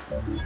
Опа.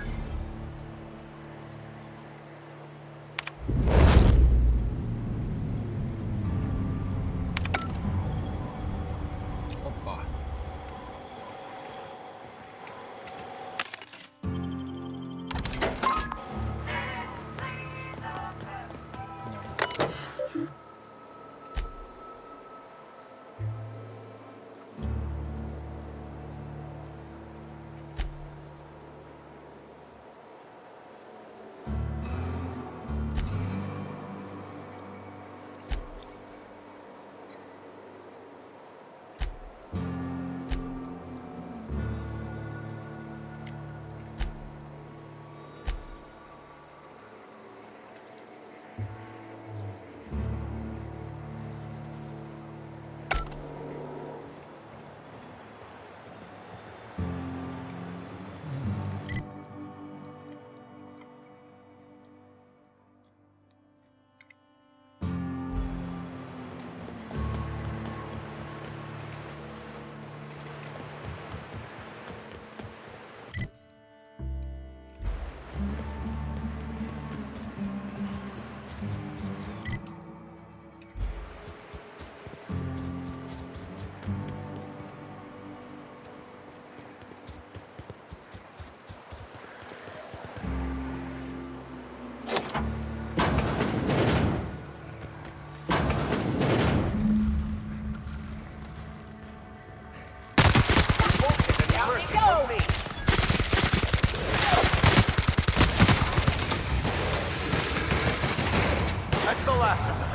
That's the last of them.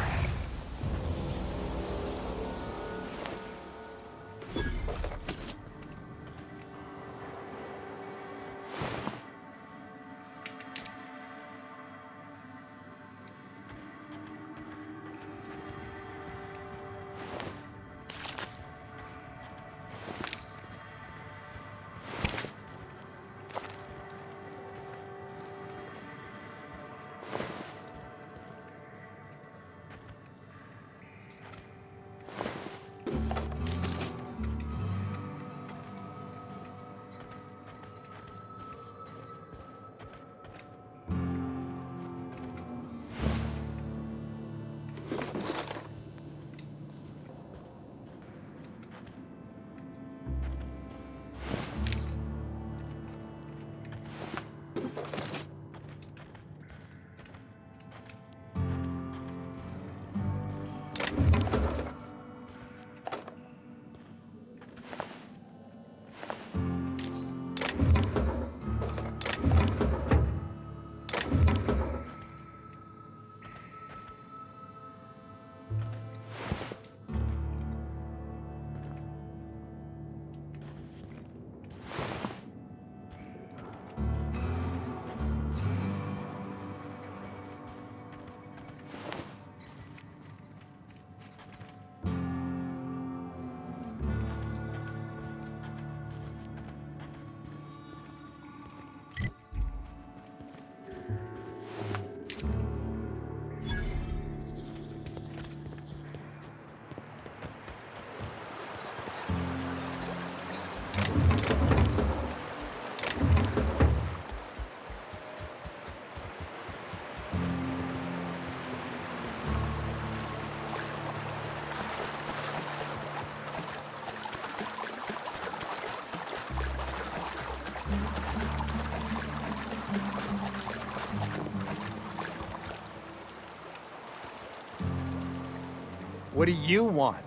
What do you want?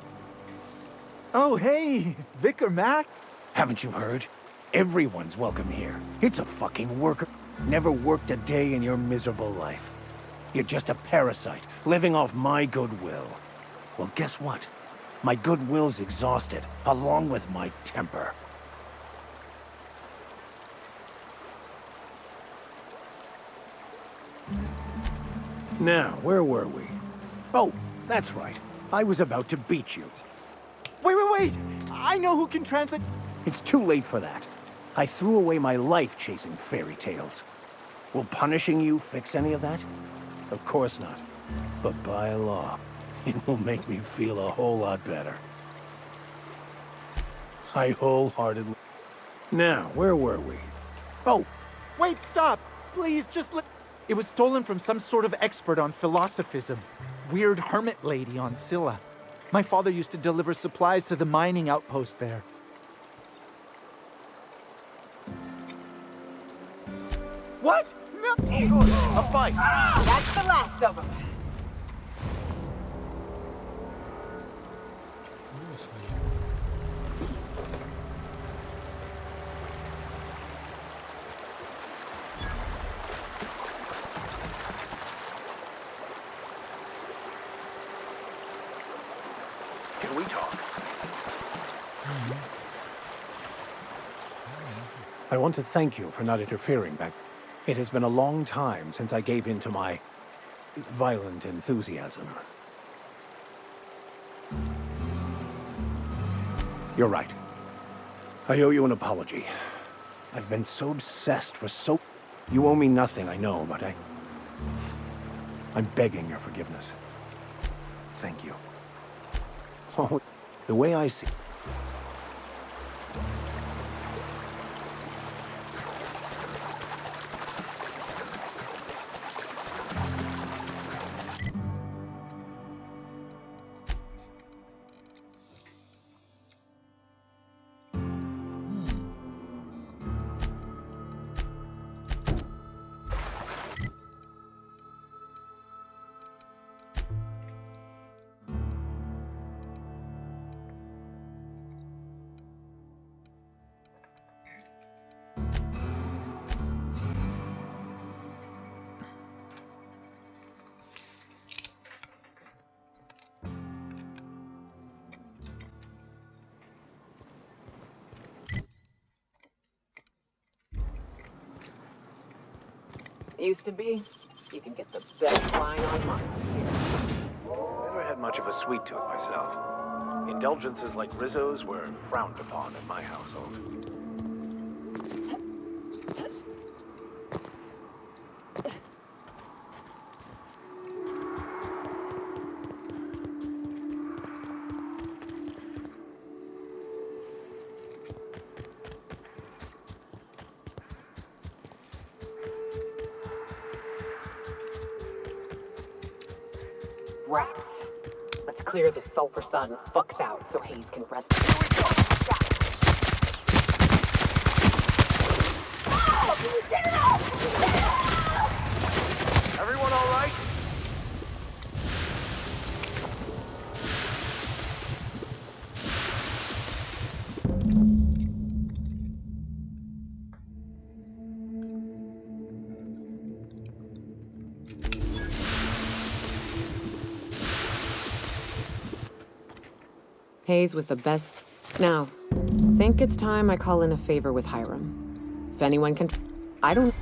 Oh, hey, Vicar Mac. Haven't you heard? Everyone's welcome here. It's a fucking worker. Never worked a day in your miserable life. You're just a parasite, living off my goodwill. Well, guess what? My goodwill's exhausted, along with my temper. Now, where were we? Oh, that's right. I was about to beat you. Wait. I know who can translate. It's too late for that. I threw away my life chasing fairy tales. Will punishing you fix any of that? Of course not. But by law, it will make me feel a whole lot better. I wholeheartedly... Now, where were we? Oh, Wait, stop! Please, just let... It was stolen from some sort of expert on philosophism. Weird hermit lady on Scylla. My father used to deliver supplies to the mining outpost there. What? No! Good. A fight. That's the last of them. Can we talk? I want to thank you for not interfering back. It has been a long time since I gave in to my violent enthusiasm. You're right. I owe you an apology. I've been so obsessed for so... You owe me nothing, I know, but I'm begging your forgiveness. Thank you. Oh, the way I see... Used to be, you can get the best wine on mine here. Never had much of a sweet tooth myself. Indulgences like Rizzo's were frowned upon in my household. Wraps. Let's clear the sulfur sun fucks out so Hayes can rest. Everyone all right? Hayes was the best. Now, think it's time I call in a favor with Hiram. If anyone can... I don't...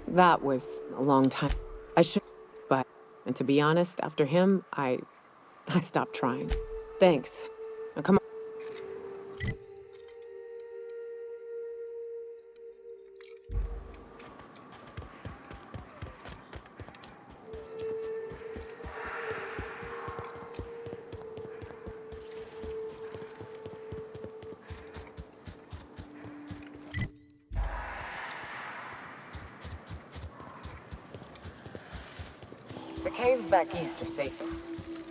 That was a long time. I should... But, and to be honest, after him, I stopped trying. Thanks. Now come on. The caves back east are safest.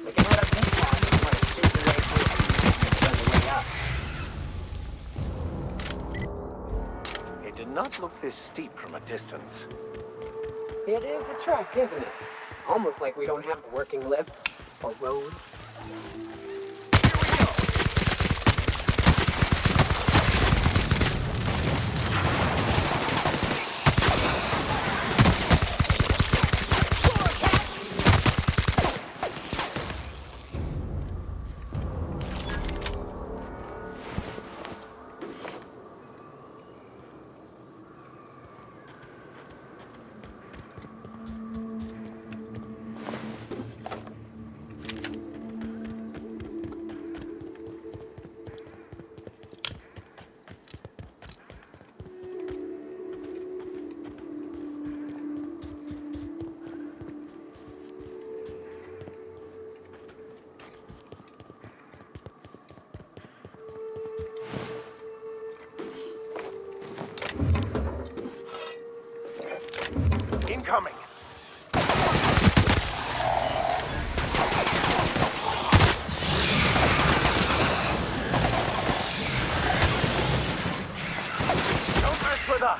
We can head up this path and try to shoot your way through on the way up. It did not look this steep from a distance. It is a trek, isn't it? Almost like we don't have working lifts or roads. incoming. Don't mess with us.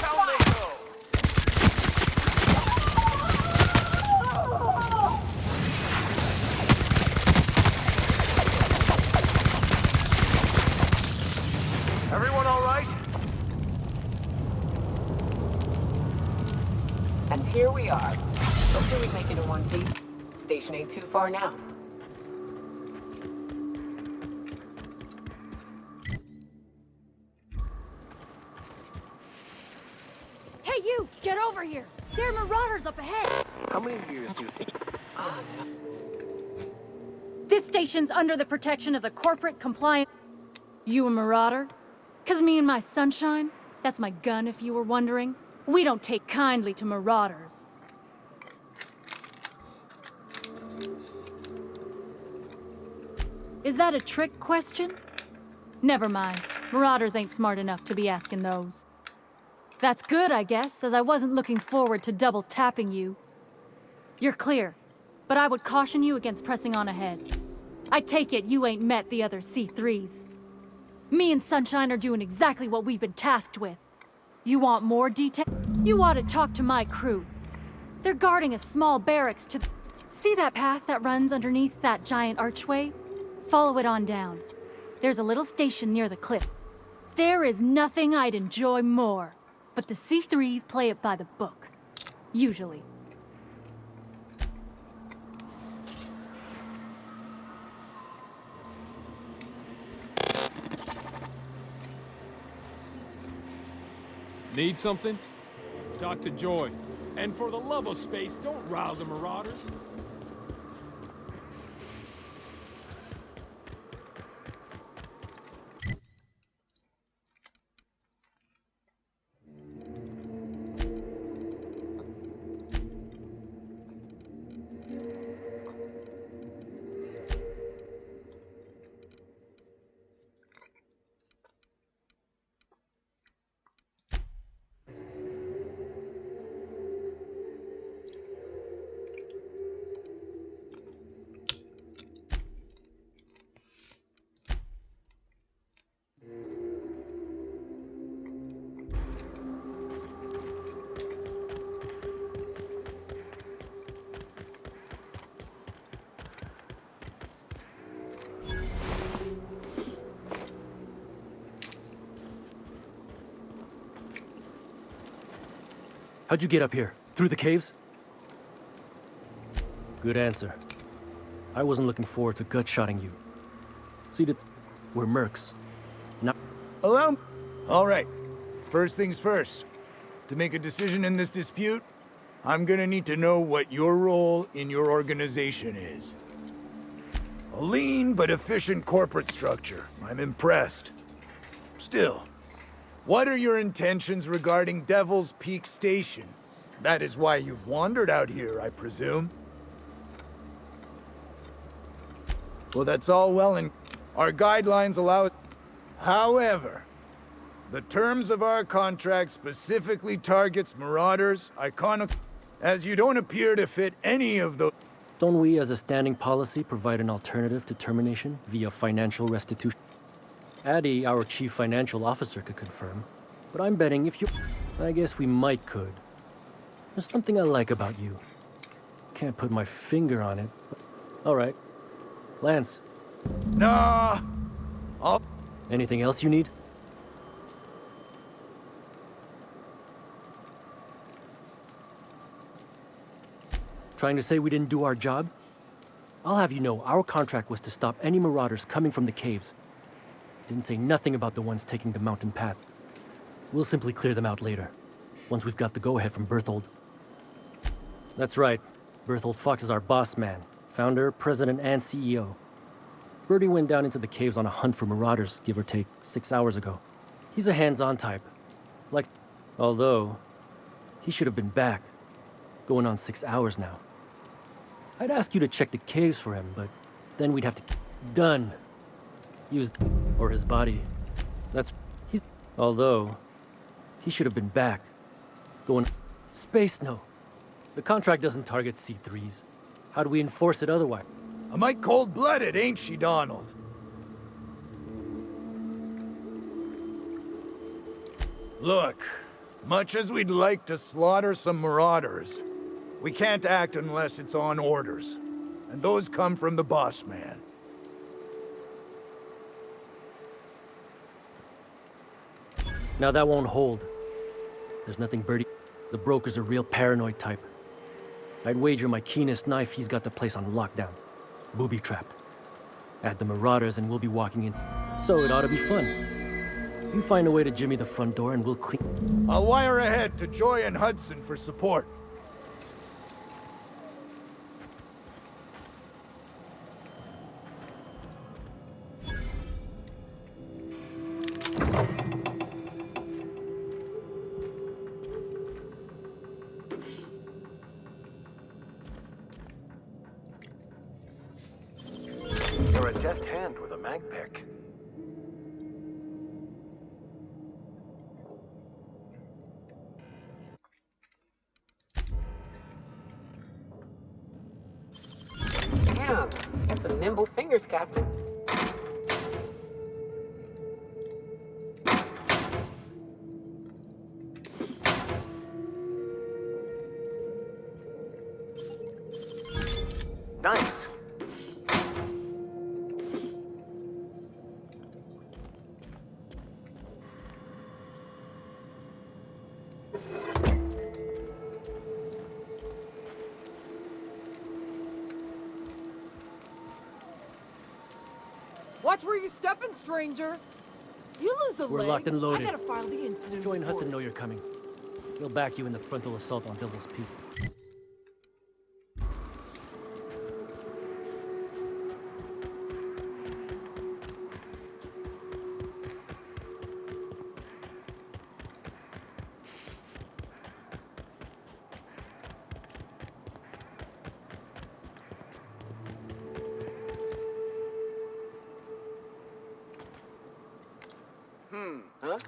Down they go. Everyone all right? And here we are. Hopefully we make it in one piece. Station ain't too far now. Hey, you! Get over here! There are marauders up ahead! How many years do you think? This station's under the protection of the corporate compliant... You a marauder? 'Cause me and my sunshine, that's my gun if you were wondering, we don't take kindly to marauders. Is that a trick question? Never mind. Marauders ain't smart enough to be asking those. That's good, I guess, as I wasn't looking forward to double tapping you. You're clear, but I would caution you against pressing on ahead. I take it you ain't met the other C3s. Me and Sunshine are doing exactly what we've been tasked with. You want more detail? You ought to talk to my crew. They're guarding a small barracks to... See that path that runs underneath that giant archway? Follow it on down. There's a little station near the cliff. There is nothing I'd enjoy more, but the C3s play it by the book. Usually. Need something? Talk to Joy. And for the love of space, don't rile the marauders. How'd you get up here? Through the caves? Good answer. I wasn't looking forward to gut-shotting you. See, we're mercs. Not... Hello? All right. First things first. To make a decision in this dispute, I'm gonna need to know what your role in your organization is. A lean but efficient corporate structure. I'm impressed. Still, what are your intentions regarding Devil's Peak Station? That is why you've wandered out here, I presume. Well, that's all well and our guidelines allow it. However, the terms of our contract specifically targets marauders, as you don't appear to fit any of those. Don't we, as a standing policy, provide an alternative to termination via financial restitution? Addy, our chief financial officer, could confirm. But I'm betting if you... I guess we might could. There's something I like about you. Can't put my finger on it, but... Alright. Lance. Nah. Anything else you need? Trying to say we didn't do our job? I'll have you know, our contract was to stop any marauders coming from the caves. Didn't say nothing about the ones taking the mountain path. We'll simply clear them out later, once we've got the go-ahead from Berthold. That's right. Berthold Fox is our boss man. Founder, president, and CEO. Birdie went down into the caves on a hunt for marauders, give or take, 6 hours ago. He's a hands-on type. Although, he should have been back. Going on 6 hours now. I'd ask you to check the caves for him, but then we'd have to... Done. Used... Or his body. Although, he should have been back. Going... Space, no. The contract doesn't target C3s. How do we enforce it otherwise? A mite cold-blooded, ain't she, Donald? Look, much as we'd like to slaughter some marauders, we can't act unless it's on orders. And those come from the boss man. Now that won't hold. There's nothing Birdie... The broker's a real paranoid type. I'd wager my keenest knife he's got the place on lockdown. Booby-trapped. Add the marauders and we'll be walking in. So it ought to be fun. You find a way to jimmy the front door and we'll clean... I'll wire ahead to Joy and Hudson for support. You're a deft hand with a mag pick. Damn, got some nimble fingers, Captain. Nice. Watch where you stepping, stranger. You lose a We're leg. locked and loaded. I gotta file the incident Joy and report. Hudson know you're coming. He'll back you in the frontal assault on Devil's Peak. Huh?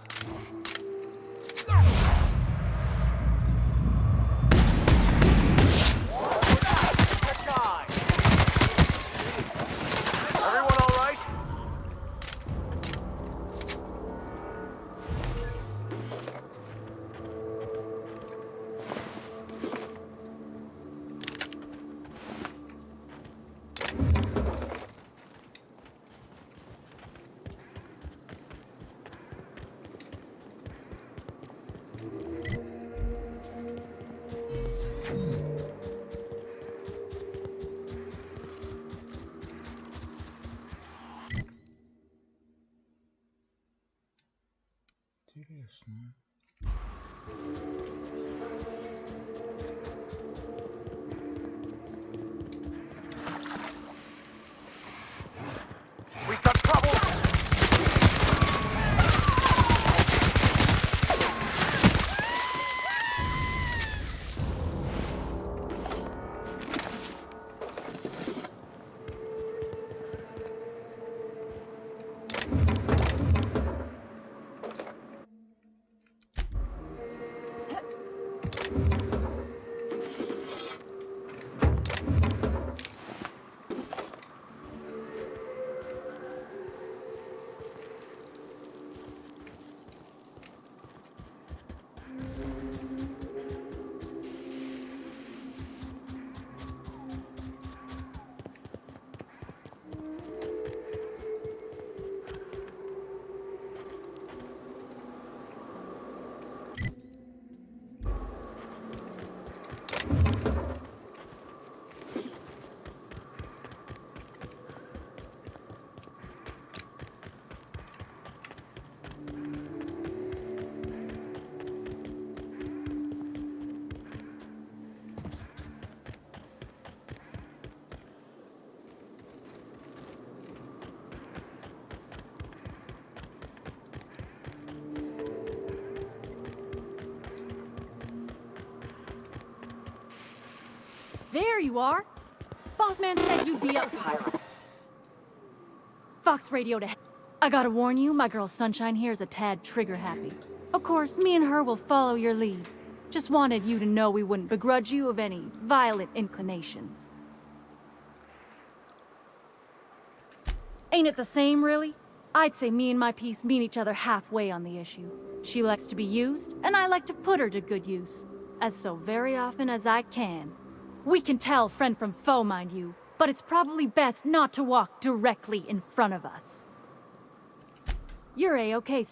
There you are. Boss man said you'd be up. Fox radioed ahead. I gotta warn you, my girl Sunshine here is a tad trigger happy. Of course, me and her will follow your lead. Just wanted you to know we wouldn't begrudge you of any violent inclinations. Ain't it the same, really? I'd say me and my piece meet each other halfway on the issue. She likes to be used, and I like to put her to good use. As so very often as I can. We can tell friend from foe, mind you, but it's probably best not to walk directly in front of us. You're A-okay.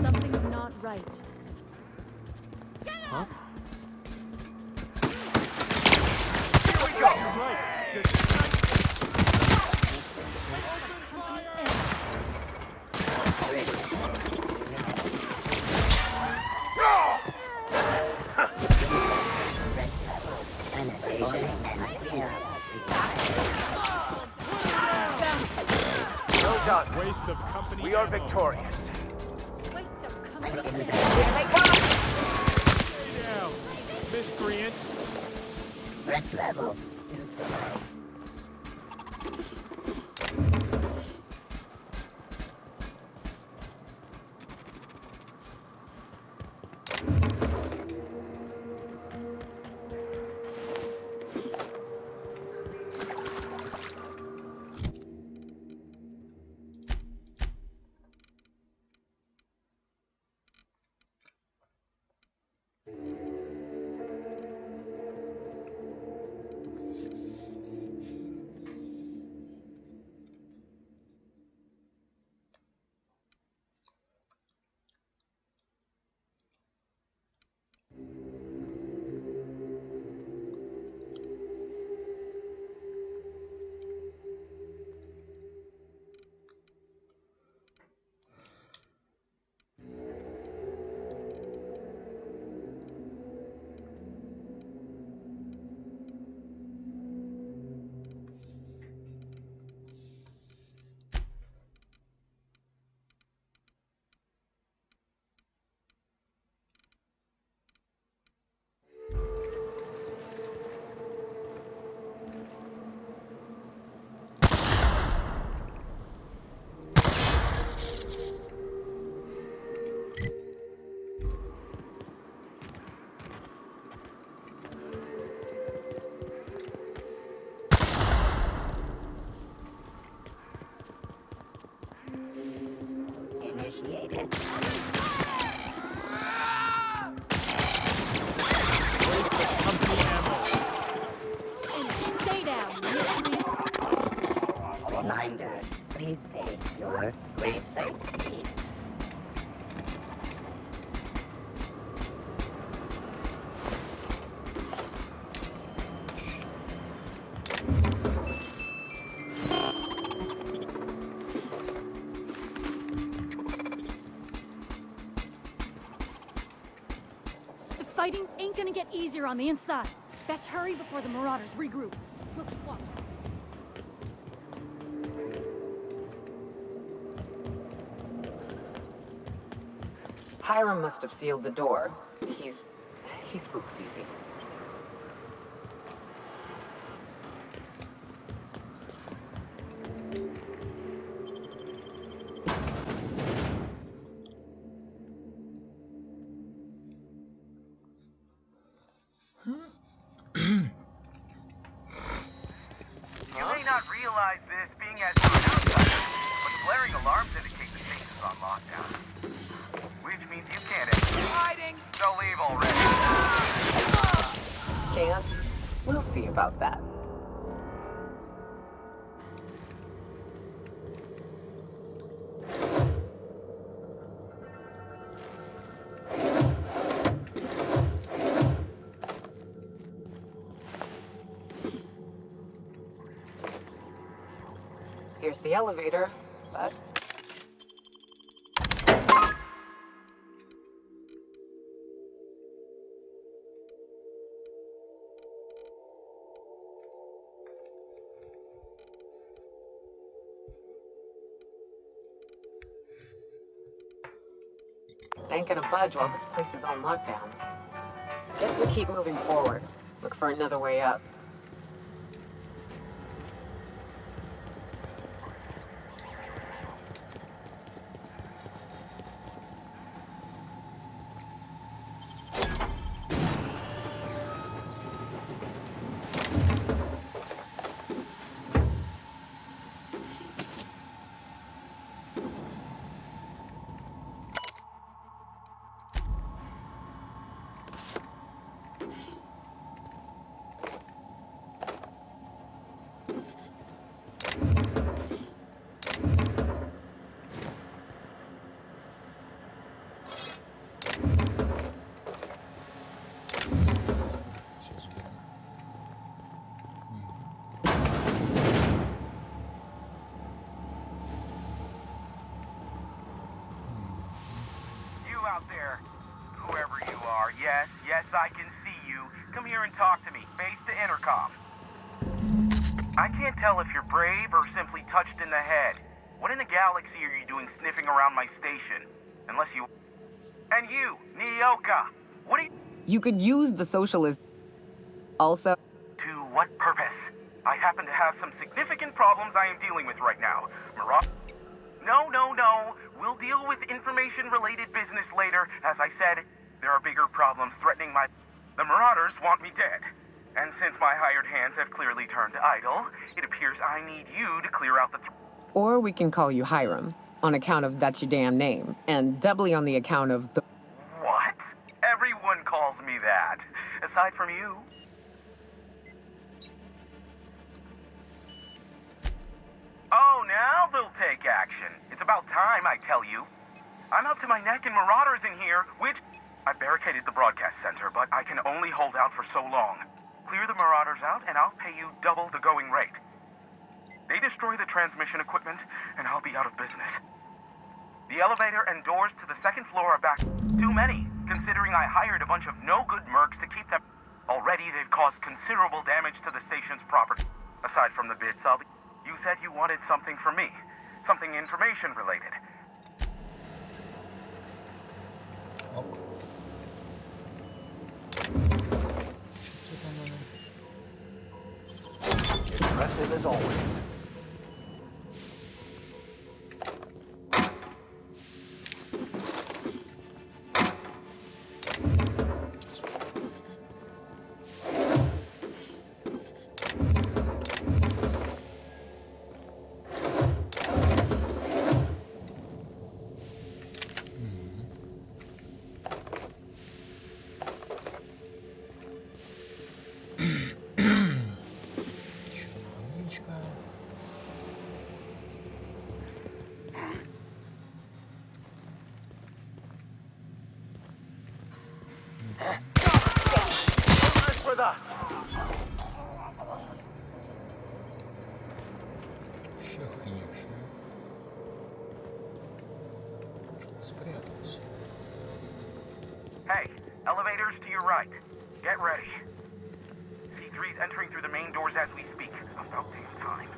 Something's not right. Huh? Well done. Waste of company. We are ammo. victorious. Waste of company. Stay down, miscreant. Threat level neutralized. Initiated. Company ammo. And stay down, miscreant. Reminder, please pay your gravesite fees. The fighting ain't gonna get easier on the inside. Best hurry before the Marauders regroup. We'll keep watching. Hiram must have sealed the door. He spooks easy. You may not realize this being as an outsider, but blaring alarms indicate the station is on lockdown. Which means you can't enter. Hiding! So leave already. Can't? We'll see about that. Here's the elevator, but... ain't gonna budge while this place is on lockdown. Guess we keep moving forward. Look for another way up. Out there, whoever you are, yes, I can see you. Come here and talk to me, face the intercom. I can't tell if you're brave or simply touched in the head. What in the galaxy are you doing sniffing around my station? Unless you... And you, Nyoka, what are you... You could use the socialist... Also... To what purpose? I happen to have some significant problems I am dealing with right now. No. We'll deal with information-related business later. As I said, there are bigger problems threatening my... The Marauders want me dead. And since my hired hands have clearly turned idle, it appears I need you to clear out the... Or we can call you Hiram, on account of that's your damn name, and doubly on the account of the... What? Everyone calls me that. Aside from you. Oh, now they'll take action. It's about time, I tell you. I'm up to my neck in Marauders in here, which... I've barricaded the broadcast center, but I can only hold out for so long. Clear the Marauders out, and I'll pay you double the going rate. They destroy the transmission equipment, and I'll be out of business. The elevator and doors to the second floor are back. Too many, considering I hired a bunch of no-good mercs to keep them... Already, they've caused considerable damage to the station's property. Aside from the bids, I'll be... You said you wanted something from me. Something information-related. Impressive as always. Hey, elevators to your right. Get ready. C3's entering through the main doors as we speak. About damn time.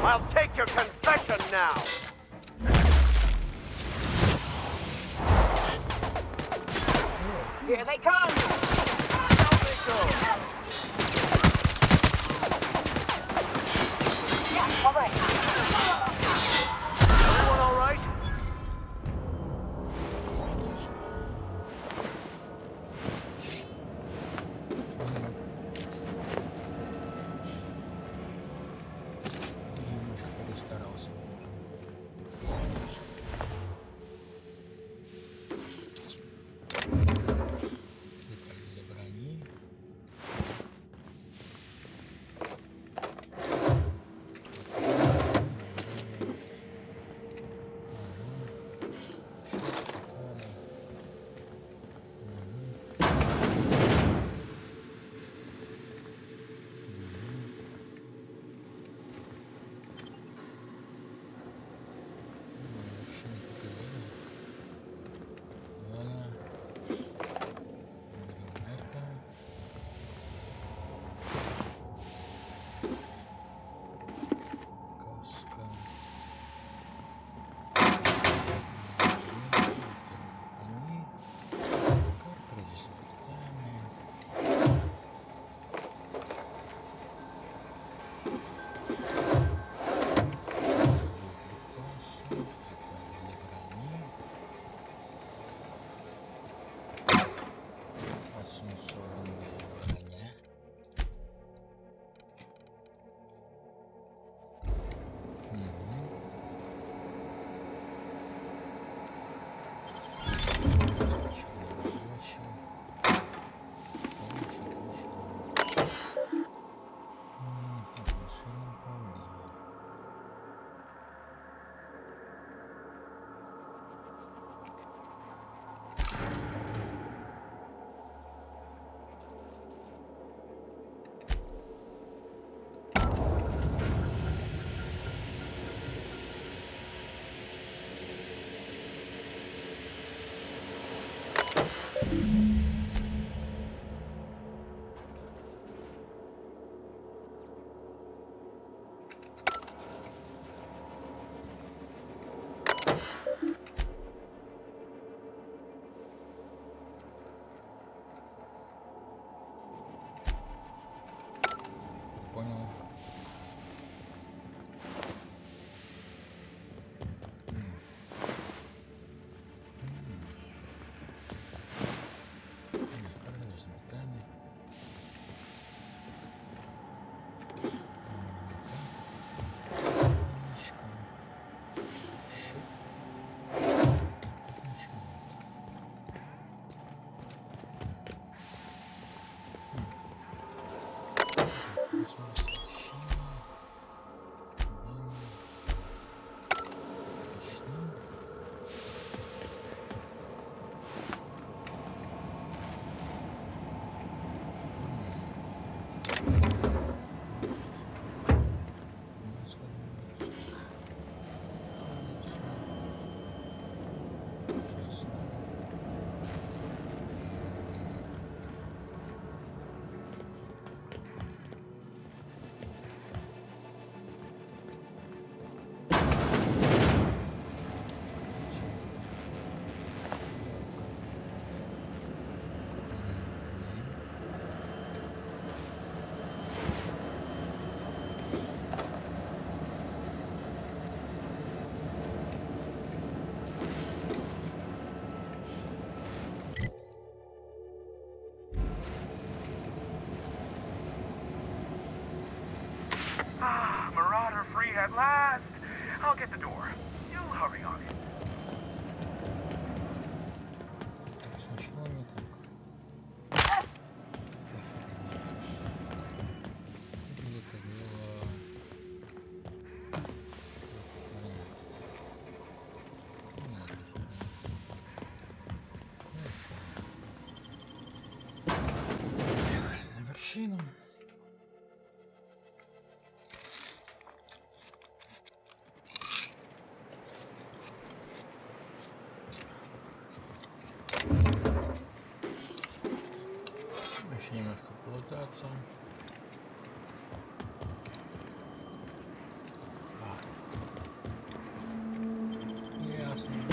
I'll take your confession now! Here they come! Down they go! Yeah, all right. Everyone all right? понял. Marauder free at last. I'll get the door. You hurry on it. Сначала не так. Где-то было... На вершину. Еще немножко полутаться. Ясно.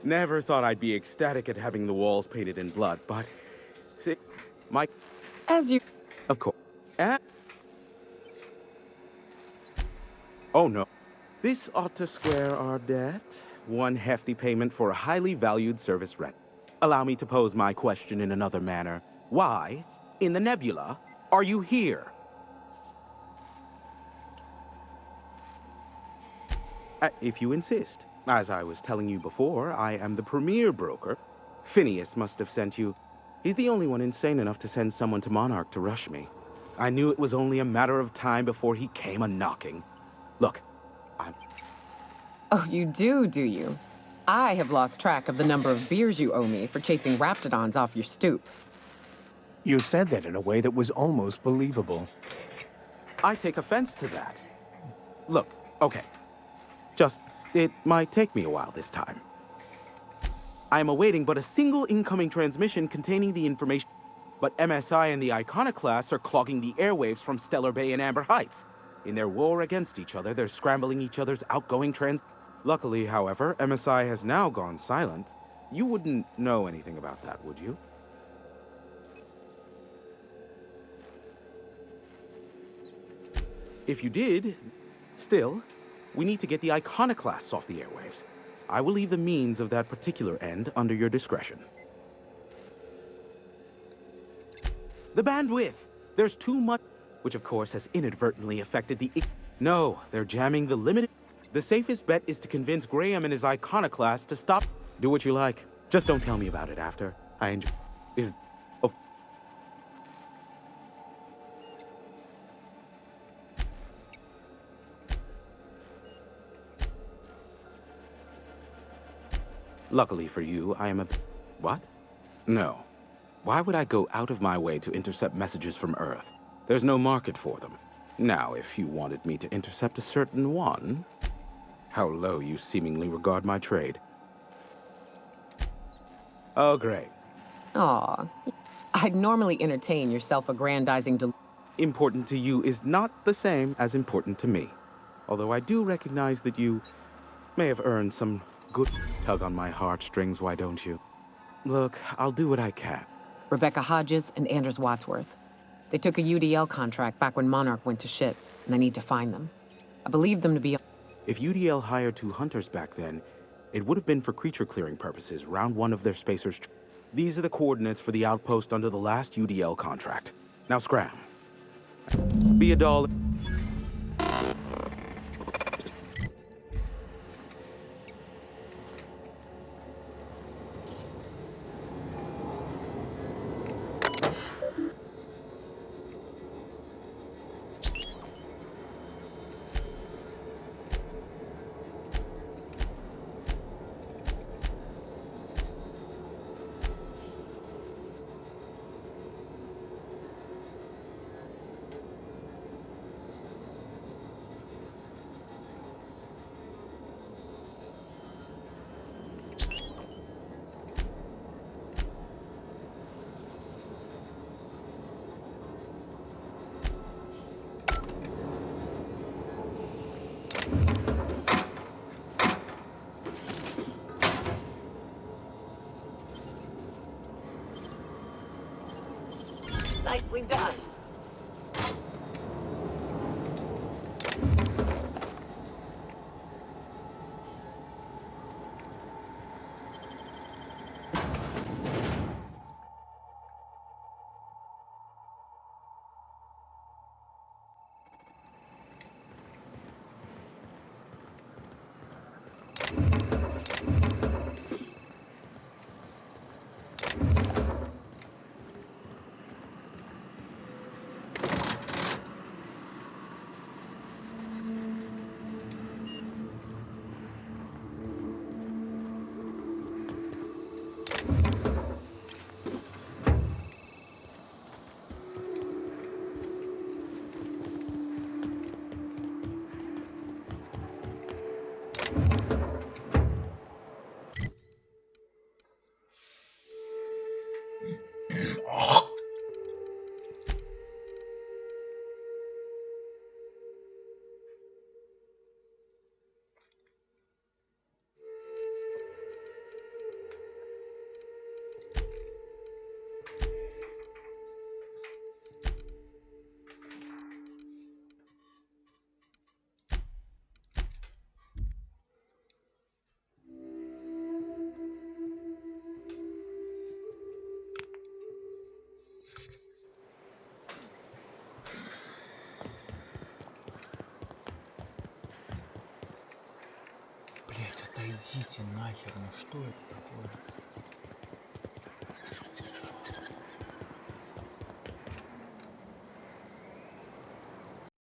Never thought I'd be ecstatic at having the walls painted in blood, but... See, my... As you... Of course. Oh no. This ought to square our debt. One hefty payment for a highly valued service rent. Allow me to pose my question in another manner. Why, in the nebula, are you here? If you insist. As I was telling you before, I am the premier broker. Phineas must have sent you. He's the only one insane enough to send someone to Monarch to rush me. I knew it was only a matter of time before he came a-knocking. Look, I'm... Oh, you do you? I have lost track of the number of beers you owe me for chasing raptidons off your stoop. You said that in a way that was almost believable. I take offense to that. Look, okay. It might take me a while this time. I am awaiting but a single incoming transmission containing the information. But MSI and the Iconoclasts are clogging the airwaves from Stellar Bay and Amber Heights. In their war against each other, they're scrambling each other's outgoing Luckily, however, MSI has now gone silent. You wouldn't know anything about that, would you? If you did, still, we need to get the Iconoclasts off the airwaves. I will leave the means of that particular end under your discretion. The bandwidth! There's too much, which of course has inadvertently affected the... No, they're jamming the limited... The safest bet is to convince Graham and his Iconoclast to stop... Do what you like. Just don't tell me about it after. I enjoy... Luckily for you, I am a... What? No. Why would I go out of my way to intercept messages from Earth? There's no market for them. Now, if you wanted me to intercept a certain one... How low you seemingly regard my trade. Oh, great. Aw. I'd normally entertain your self-aggrandizing Important to you is not the same as important to me. Although I do recognize that you may have earned some good tug on my heartstrings, why don't you? Look, I'll do what I can. Rebecca Hodges and Anders Wadsworth. They took a UDL contract back when Monarch went to shit, and I need to find them. I believe them to be... If UDL hired 2 hunters back then, it would have been for creature clearing purposes, round 1 of their spacers. These are the coordinates for the outpost under the last UDL contract. Now scram. Be a doll. Nicely done. Блять, отойдите нахер, ну что это такое?